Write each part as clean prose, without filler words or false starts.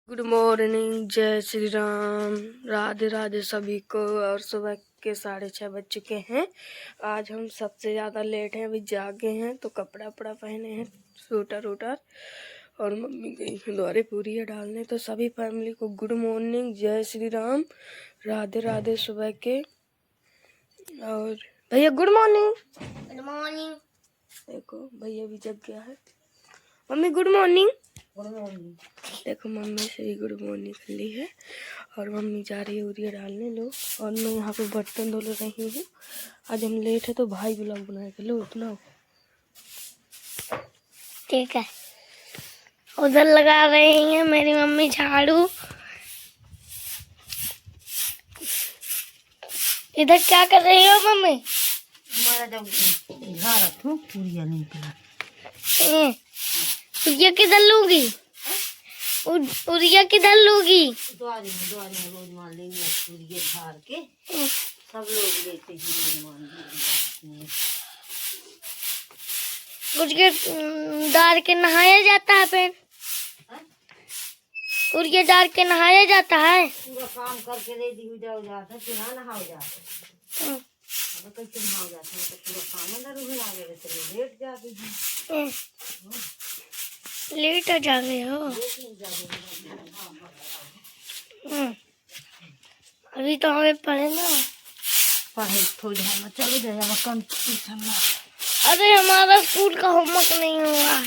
Good morning, जय श्री राम, राधे राधे सभी को। और सुबह के 6:30 बज चुके हैं। आज हम सबसे ज़्यादा लेट हैं, अभी जागे हैं तो कपड़ा वपड़ा पहने हैं, स्वेटर वूटर, और मम्मी गई हैं द्वारे पूरी डालने। तो सभी फैमिली को गुड मॉर्निंग, जय श्री राम, राधे राधे सुबह के। और भैया गुड मॉर्निंग। Good morning. देखो भैया भी जग गया है। Mummy good morning. Good morning. देखो मम्मी से भी गुड मॉर्निंग कर ली है। और मम्मी जा रही है यूरिया डालने। लो, और मैं यहाँ पे बर्तन धुल रही हूँ। आज हम लेट है तो भाई ब्लॉग बनाएगा। लो उतना ठीक है। उधर लगा रही है मेरी मम्मी झाड़ू। इधर क्या कर रही हो मम्मी? मैं जब घर रखूं पूरी नहीं करा। उरिया किधर लूंगी? उरिया किधर लूंगी? द्वारे में रोज मान लेंगे पूरी धार के। सब लोग लेते हैं रोज मान। उरिया डाल के नहाया जाता है फिर? उरिया डाल के नहाया जाता है? पूरा काम करके रेडी हो जाता है, फिर नहाओ जाता है। कैसे नहाओ जाता है? तो पूरा काम अंदर में आ गए तो लेट जाते हैं। लेट हो जागे हो? अभी तो हमें पढ़ना पढ़े थोड़ी हम चले जाए कंपटीशन में। अरे हमारा स्कूल का होमवर्क नहीं हुआ है।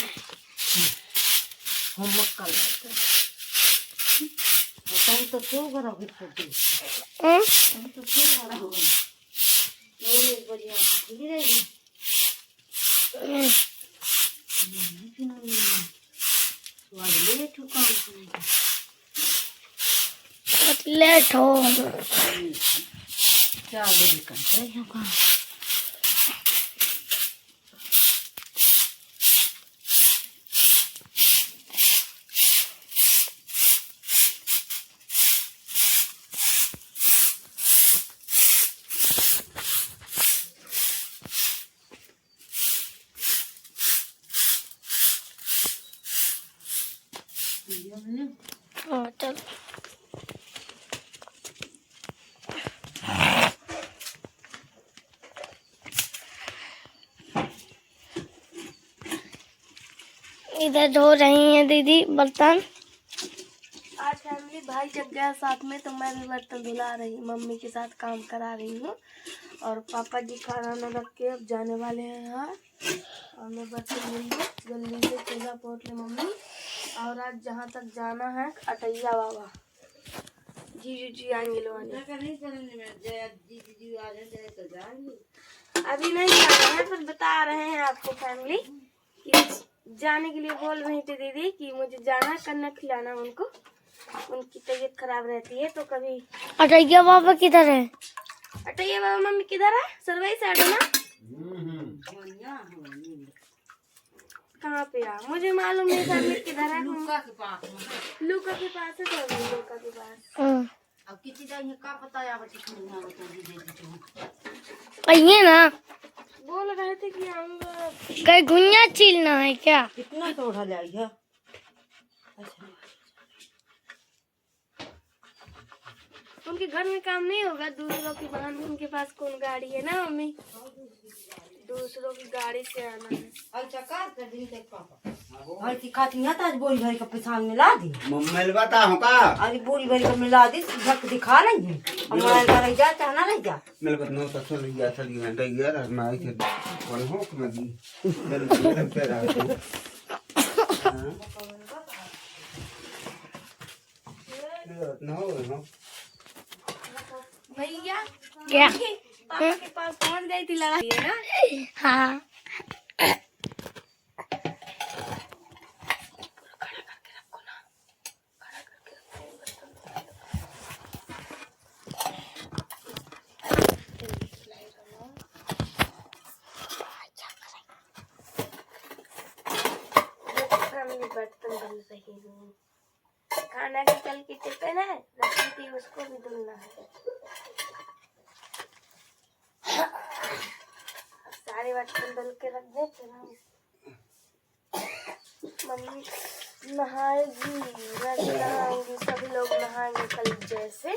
होमवर्क कर लेते हैं। तो क्यों करोगे छोटी? तो क्यों करोगे? ये बढ़िया खुली रहेगी। लेट हो काम करेगा। लेट हो 4 बजे करते हैं काम। चल इधर धो रही है दीदी बर्तन। आज फैमिली भाई जग गया साथ में, तो मैं भी बर्तन धुला रही हूँ, मम्मी के साथ काम करा रही हूँ। और पापा जी खाना न रख के अब जाने वाले हैं यहाँ। और मैं बर्तन धुल जल्दी से चूल्हा पोत ले मम्मी। और आज जहाँ तक जाना है अटैया बाबा जी आएंगे लोग। अभी नहीं जा रहे हैं, पर बता रहे हैं आपको फैमिली कि जाने के लिए बोल रही थी दीदी कि मुझे जाना करना खिलाना उनको। उनकी तबीयत खराब रहती है तो कभी। अटैया बाबा किधर है? अटैया बाबा मम्मी किधर है? सरवई साइड है ना? कहाँ पे है मुझे मालूम नहीं था किधर है। लुका के पास है तो लुका के पास। अब किसी दिन का पता या बच्ची खरीदना कहिए ना, बोल रहे थे कि हम कहीं गुनिया छीलना है क्या? कितना तोड़ा ले आई है? अच्छा उनके घर में काम नहीं होगा, दूसरों की बहन उनके पास कौन गाड़ी है ना मम्मी, दूसरों की गाड़ी से आना है। अच्छा कार कर दी देख पापा। भाई दिखाती है तो आज बोरी भरी का पिसान मिला दी। मम्मी बता हूं का अरे बोरी भरी का मिला दी, झक दिखा नहीं है। हमारे घर रह जा चाहे ना रह जा। मेरे को नौ तक चल गया चल गया रह गया ना इसे और हो के लगी मेरे पैर आ गए। ना हो भैया क्या? पापा के पास पहुंच गई थी लड़ाई है ना। हाँ बर्तन धुल रही हूँ। खाना की कल की टिफिन है रखी थी, उसको भी धुलना है। सारे बर्तन धुल के रख दे, फिर हम मम्मी नहाएगी, मैं भी नहाऊंगी लगाएंगे कल जैसे।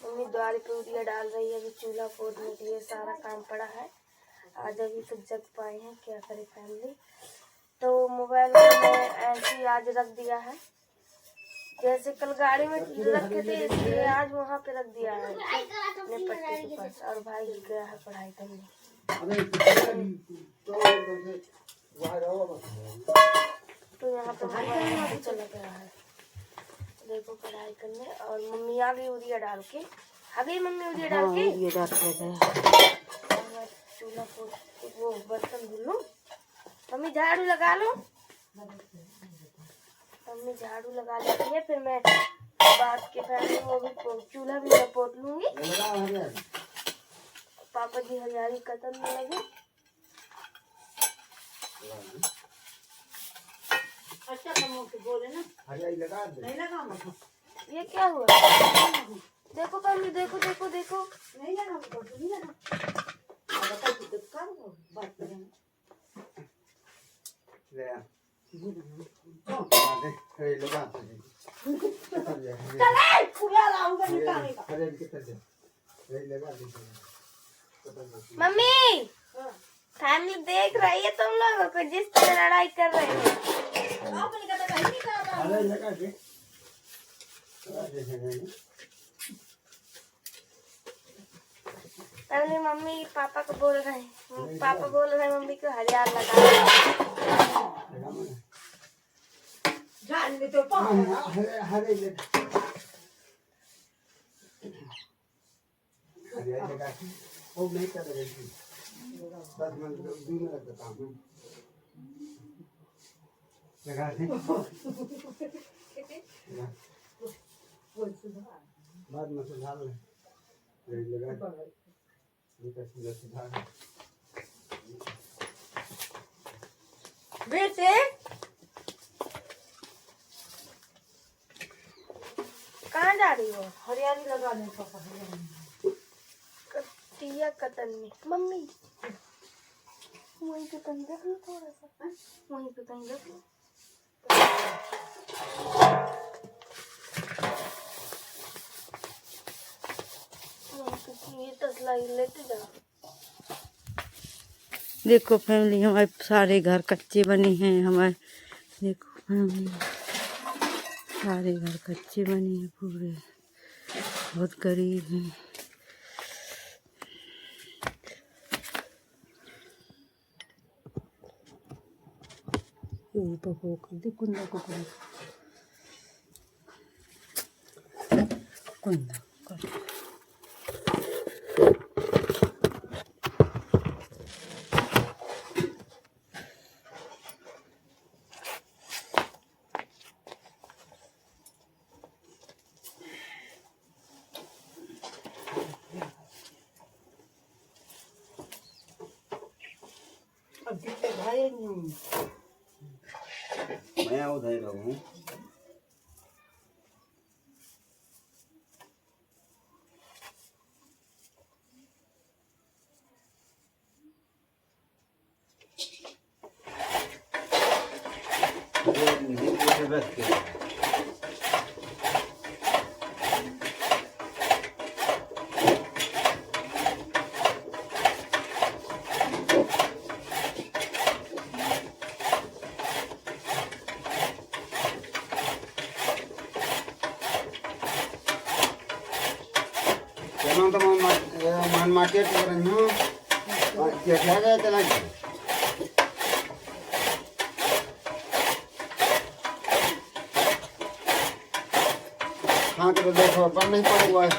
मम्मी द्वार पे उड़िया डाल रही है, अभी चूल्हा पोड़ने के लिए सारा काम पड़ा है। आज अभी तक जग पाए हैं, क्या करे फैमिली। तो मोबाइल को मैं ऐसे ही आज रख दिया है, जैसे कल गाड़ी में रखे थे इसलिए आज वहाँ पे रख दिया है अपने पट्टी के पास। और भाई गया है पढ़ाई करने। तो यहाँ पे मोबाइल चला गया है, देखो पढ़ाई करने। और मम्मी आ गई उड़िया डाल के, आ गई मम्मी उड़िया डाल के। ये डाल के चूल्हा को वो बर्तन धुल लूं, मम्मी झाड़ू लगा लो। मम्मी झाड़ू लगा लेती है, फिर मैं बात के फैमिली वो भी चूल्हा भी मैं पोत लूंगी। पापा जी हजारी कतन में लगे। अच्छा तुम बोले ना हरियाली लगा दे। नहीं लगा। ये क्या हुआ? देखो फैमिली, देखो देखो देखो। नहीं लगा तो नहीं लगा। अब कल की दुकान को बात करेंगे। ले आ दे लगा दे। चले पूरा लाऊंगा निकालेगा। हरियाली कितना दे लगा दे। मम्मी फैमिली देख रही है तुम लोगों को जिस तरह लड़ाई कर रहे हो। आपने कहा था नहीं कर रहा। अरे लगा दे। पहले मम्मी पापा को बोल रहे हैं, पापा बोल रहे हैं मम्मी को हरियाल लगा। जान ले तो हरे लगा वो नहीं कर रही थी, बस मैं दूर में रख देता हूँ। लगा दे बाद में सुधार ले लगा सुधार। बेटे कहाँ जा रही हो? हरियाली लगाने पापा हरियाली कटिया कतन में। मम्मी वहीं पे कहीं रख लो, थोड़ा सा वहीं पे कहीं रख लो। ये तसला ही लेते जाओ। देखो फैमिली हमारे सारे घर कच्चे बने हैं। हमारे देखो फैमिली सारे घर कच्चे बने हैं पूरे, बहुत गरीब हैं। कुंदा मैं उधर रहूँ। बैठ के मान मार्केट क्या गया चला हाँ तो देखो बंद नहीं पड़ा हुआ है।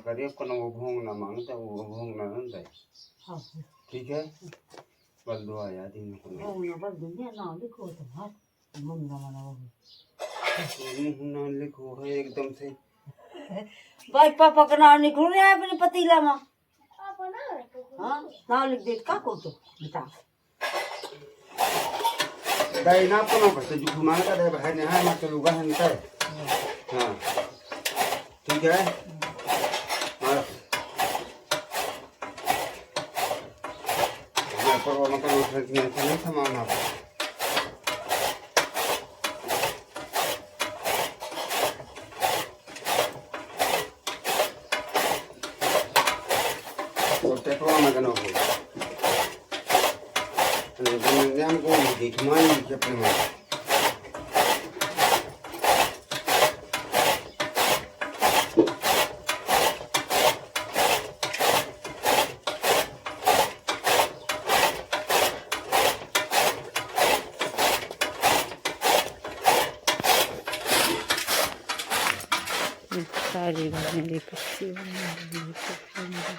करिए को वो भोंग ना मांगता वो भोंग ना नंदा हाँ ठीक है बल दो आया दिन को ना बस दुनिया ना लिखो तो हाथ मन ना मना वो ना लिखो है एकदम से भाई पापा का नाम लिखो नहीं आया अपने पतीला में हाँ नाम लिख दे का को तो बेटा दाई ना को ना बस जो मांग का दे भाई ने है मत लुगा है नहीं हां ठीक है और मैं पर वो मतलब नहीं समाना टेटवा में कनो को नियम को दिखमाई के अपने में सारी घर मेरी कच्ची बनी है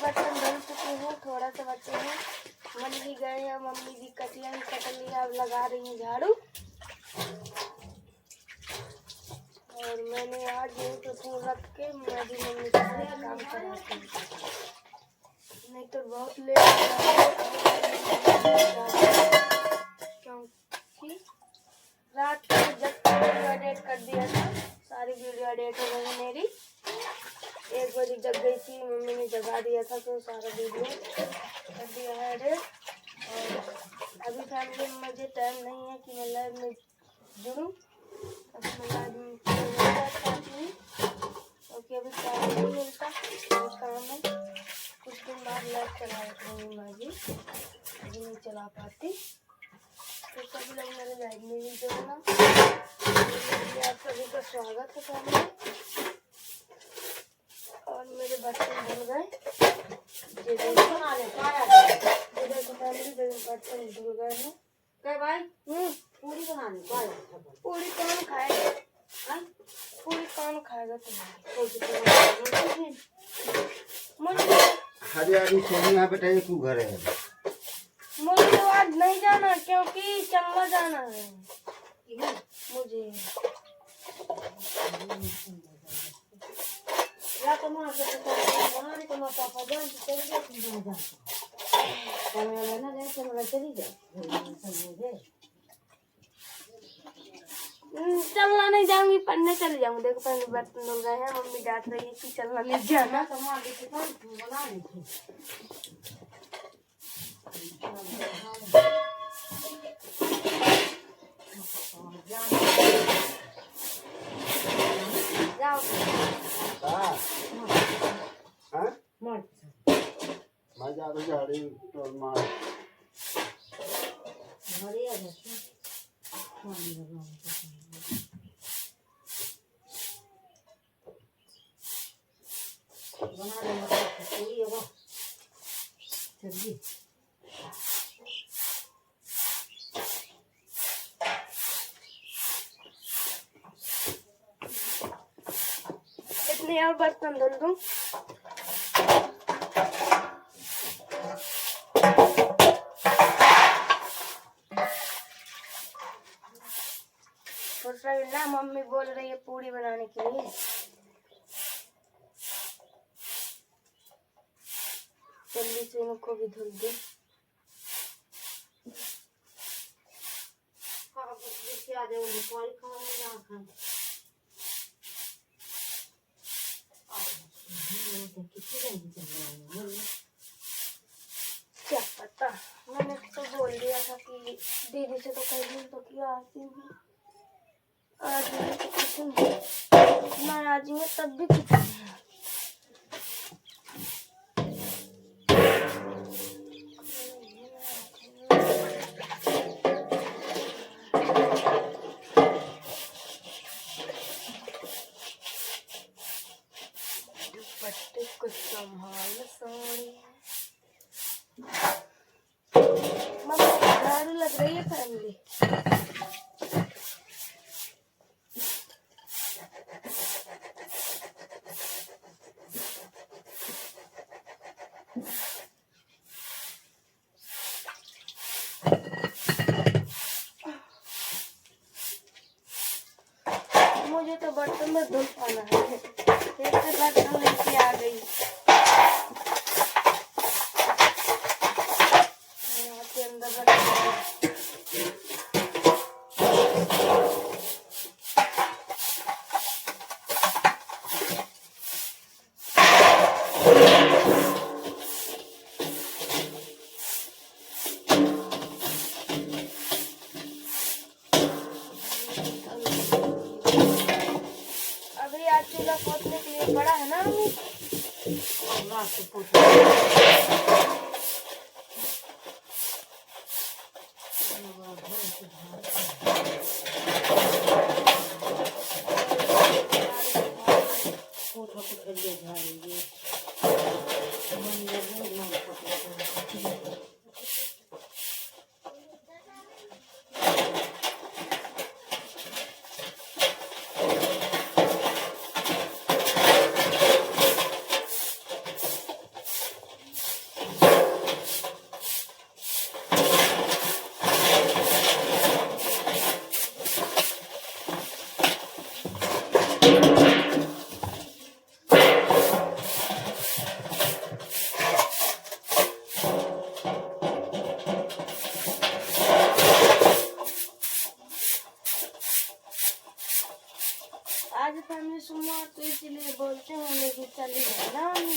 बर्तन धुल चुके हैं, थोड़ा सा बचे हैं। मन भी गए हैं, मम्मी भी कटिया ही कट लिया, अब लगा रही है झाड़ू। और मैंने आज यहीं पे फूल रख के मैं भी मम्मी का काम कराती हूँ, नहीं तो बहुत लेट हो जाएगा। क्योंकि रात को जब वीडियो एडिट कर दिया था, सारी वीडियो एडिट हो गई मेरी। 1 बजे जग गई थी, मम्मी ने जगा दिया था तो सारा वीडियो कर दिया है एडिट। और अभी फैमिली में मुझे टाइम नहीं है कि मैं लाइव में जुड़ूँ, अभी मैं लाइव में नहीं चाहती हूँ क्योंकि अभी टाइम नहीं मिलता, बहुत काम है। कुछ दिन बाद लाइव चला रखूँगी मैं भी, अभी नहीं चला पाती। तो सभी लोग मेरे लाइव में भी जुड़ना। आप सभी का स्वागत है फैमिली। और मेरे बर्तन धुल गए, बर्तन धुल गए हैं। क्या भाई पूरी बनाने पूरी कौन खाएगा? पूरी कौन खाएगा तुम्हारी? मुझे हरियाली सोनी यहाँ बेटा एक घर है मुझे तो आज नहीं जाना क्योंकि चंबा जाना है मुझे। या तो मां के बनाने को मत पापा जान चले गए तुम जा चलो ना जैसे मैं चली जाए चलना नहीं जाऊंगी, पढ़ने चले जाऊंगी। देखो पहले बर्तन धुल गए हैं, मम्मी डांट रही है कि चलना नहीं जाना। तो मां के बना रही थी जाओ हाँ हाँ मत मजा तो जा रही तो मार मरिया जैसे पानी लगाओ बना दे मतलब पूरी होगा सब्जी इतने और बर्तन धुल दूं। ना मम्मी बोल रही है पूरी बनाने के लिए। जल्दी से इनको भी धुल दे। क्या पता, मैंने तो बोल दिया था कि दीदी से तो कह दिन तो किया आती हूँ, आज मैं तो कुछ नहीं, मैं आज मैं तब भी कुछ नहीं। बट कुछ संभाल सोनी। मम्मी झाड़ू लग रही है फैमिली। मुझे तो बर्तन में धुल पाना है, फिर से बर्तन लेके आ गई। यहाँ के अंदर बर्तन अभी आज चूल्हा पोतने के लिए बड़ा है ना मम्मी? आज फैमिली सुना तो इसीलिए बोलते होंगे कि चली गए ना मम्मी।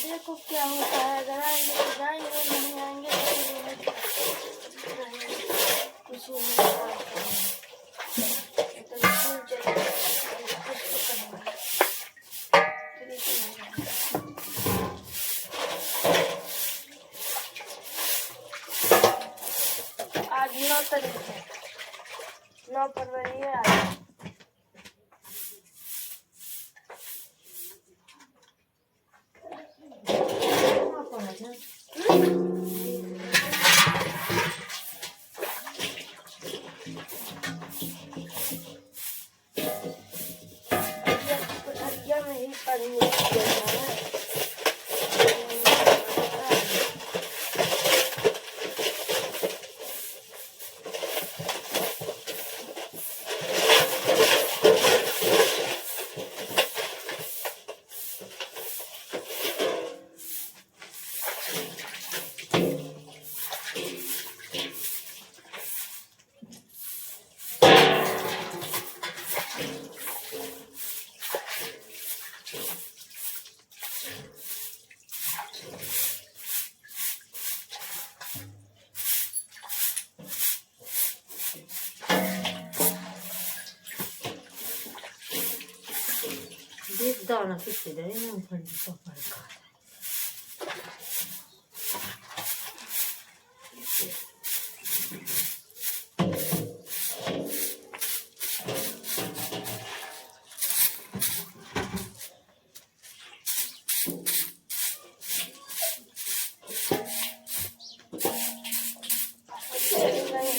देखो क्या होता है, अगर आएंगे तो जाएंगे, नहीं आएंगे तो फिर कुछ नहीं तो स्कूल चलेंगे, कुछ तो करेंगे, फिर इसी में जाएंगे। आज 9 तारीख है, 9 फरवरी है आज। हरिया में ही पढ़ने देख दाना कितने दे मूंगफली पापड़ खा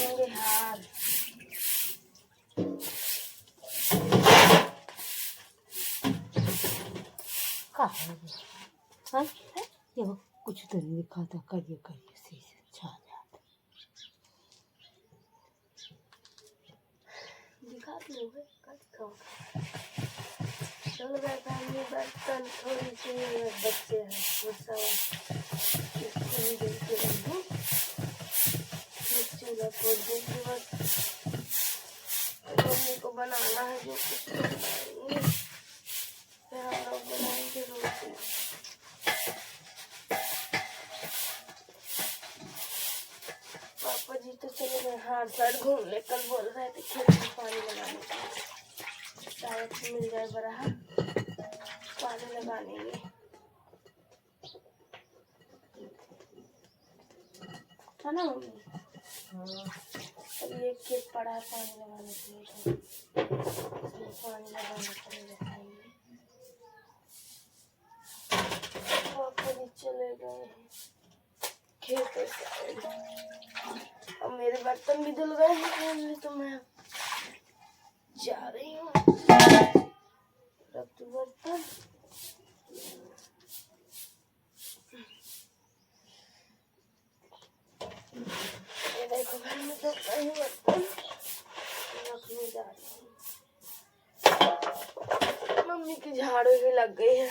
होंगे हार। हाँ ये कुछ तो नहीं दिखाता, करिए करिए से अच्छा आ जाता। दिखा दोगे कल दिखाओ। चल गए फैमिली, बर्तन थोड़ी सी बच्चे हैं गुस्सा इसको देखते रहूँ, चूल्हा खोल दूँगी बस। मम्मी को बनाना है जो कुछ तो बनाएंगे, फिर हम लोग बनाएंगे रोटी। पापा जी तो चले गए हार साइड घूमने, कल बोल रहे थे खेत में पानी लगाने का, शायद मिल जाए बड़ा पानी लगाने में। है ना मम्मी? और ये खेत पड़ा है पानी लगाने के लिए, इसमें पानी लगाना पड़ेगा। पापा भी चले गए हैं खेतों से और मेरे बर्तन भी धुल गए हैं, तो मैं जा रही हूँ रख दो बर्तन। ये देखो घर में तो कई बर्तन रखने जा रही हूँ। मम्मी की झाड़ू भी लग गई है।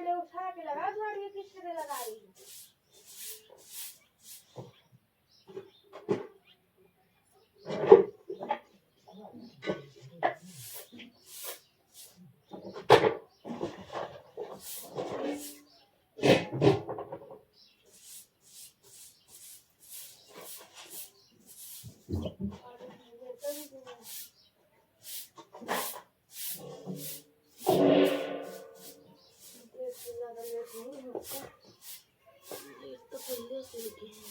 उठा के लगा झाड़ू, किसके लगा रही है? तो पहले से लगी है।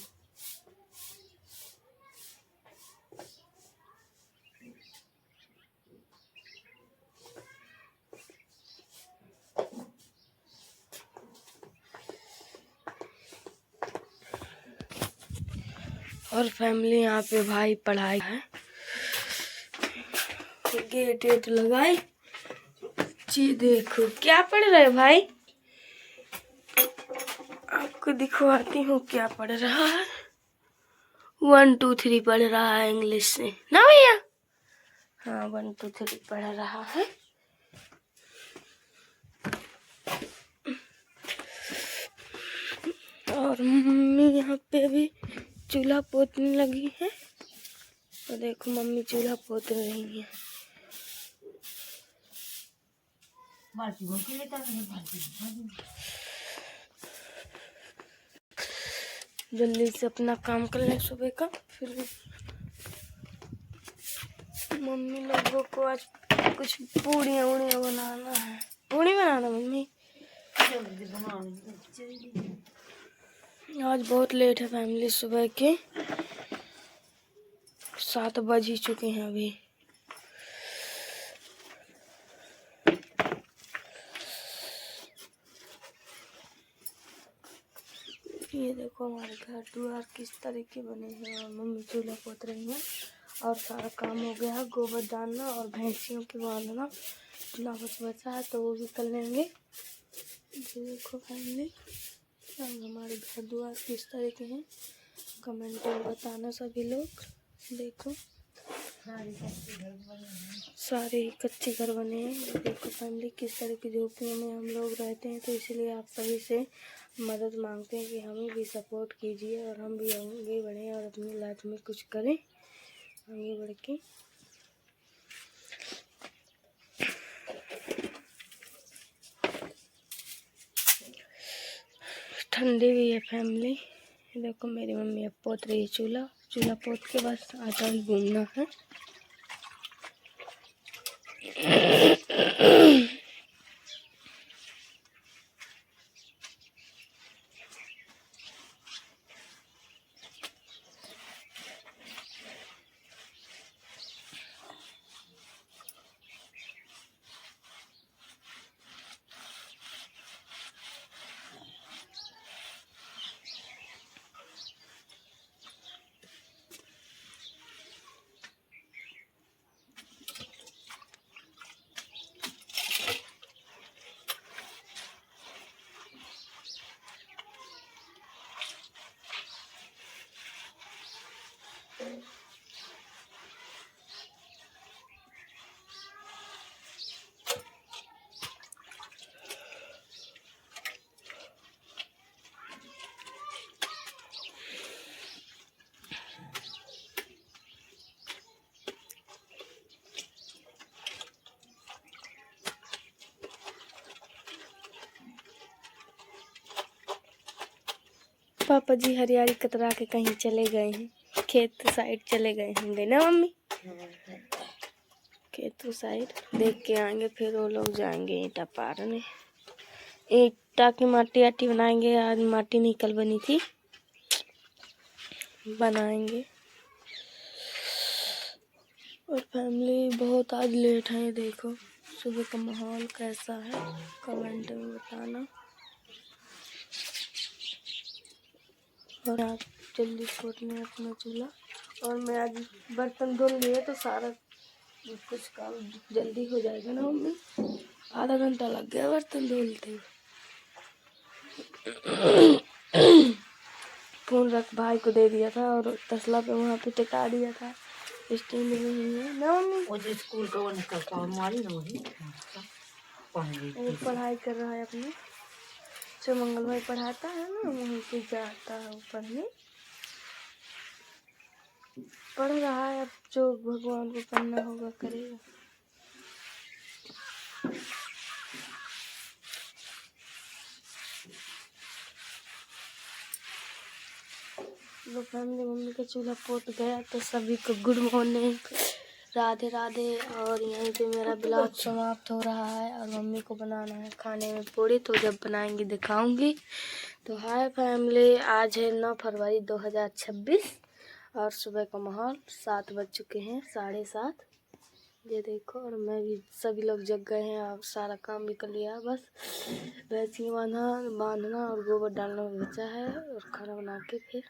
और फैमिली यहाँ पे भाई पढ़ाई है, गेट वेट लगाए। जी देखो क्या पढ़ रहे भाई, आपको दिखवाती हूँ क्या पढ़ रहा है। 1 2 3 पढ़ रहा है इंग्लिश से ना भैया। हाँ 1 2 3 पढ़ रहा है। और मम्मी यहाँ पे भी चूल्हा पोतने लगी है। तो देखो मम्मी चूल्हा पोत रही है। जल्दी से अपना काम कर ले सुबह का। फिर मम्मी लोगों को आज कुछ पूड़ियाँ उड़ियाँ बनाना है। पूड़ी बनाना मम्मी, आज बहुत लेट है फैमिली। सुबह के 7 बज ही चुके हैं अभी। ये देखो हमारे घर द्वार किस तरह के बने हैं और मम्मी चूल्हा पोत रही हैं। और सारा काम हो गया है, गोबर डालना और भैंसियों के बांधना इतना कुछ बचा है तो वो भी कर लेंगे। ये देखो फैमिली हमारे घर द्वार किस तरह के हैं, कमेंट में बताना सभी लोग। देखो सारे ही कच्चे घर बने हैं। देखो फैमिली किस तरह की झोपड़ियों में हम लोग रहते हैं, तो इसलिए आप सभी से मदद मांगते हैं कि हमें भी सपोर्ट कीजिए और हम भी आगे बढ़ें और अपनी लाइफ में कुछ करें आगे बढ़ के। ठंडी भी है फैमिली। देखो मेरी मम्मी अब पोत रही है चूल्हा। चूल्हा पोत के बस आटा ही घूमना है। पापा जी हरियाली कतरा के कहीं चले गए हैं, खेत साइड चले गए होंगे ना मम्मी? खेत साइड देख के आएंगे, फिर वो लोग जाएंगे ईंटा पारने। ईंटा की माटी आटी बनाएंगे, आज माटी निकल बनी थी, बनाएंगे। और फैमिली बहुत आज लेट है, देखो सुबह का माहौल कैसा है कमेंट में बताना। और आप जल्दी छोड़ने अपना चूल्हा, और मैं आज बर्तन धुल लिए तो सारा कुछ काम जल्दी हो जाएगा ना मम्मी। आधा घंटा लग गया बर्तन धुलते। फोन रख भाई को दे दिया था और तसला पे वहाँ पे टिका दिया था, स्टैंड में नहीं है ना मम्मी। वो जो स्कूल का वो निकलता है मारी ना वही वो पढ़ाई कर रहा है अपने, जो मंगल भाई पढ़ाता है ना वहीं पे जाता है वो पढ़ने, पढ़ रहा है। अब जो भगवान को पढ़ना होगा करेगा। लो फैमिली, मम्मी का चूल्हा पोत गया तो सभी को गुड मॉर्निंग, राधे राधे। और यहीं पे मेरा ब्लॉग समाप्त हो रहा है, और मम्मी को बनाना है खाने में पूड़ी, तो जब बनाएंगी दिखाऊंगी। तो हाय फैमिली, आज है 9 फरवरी 2026 और सुबह का माहौल 7 बज चुके हैं, 7:30 ये देखो। और मैं भी, सभी लोग जग गए हैं, अब सारा काम भी कर लिया, बस भैंसी बांधना और गोबर डालना बचा है, और खाना बना के फिर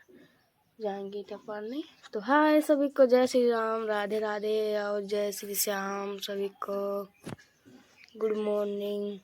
जाएंगे टपारने। तो हाय सभी को, जय श्री राम, राधे राधे और जय श्री श्याम, सभी को गुड मॉर्निंग।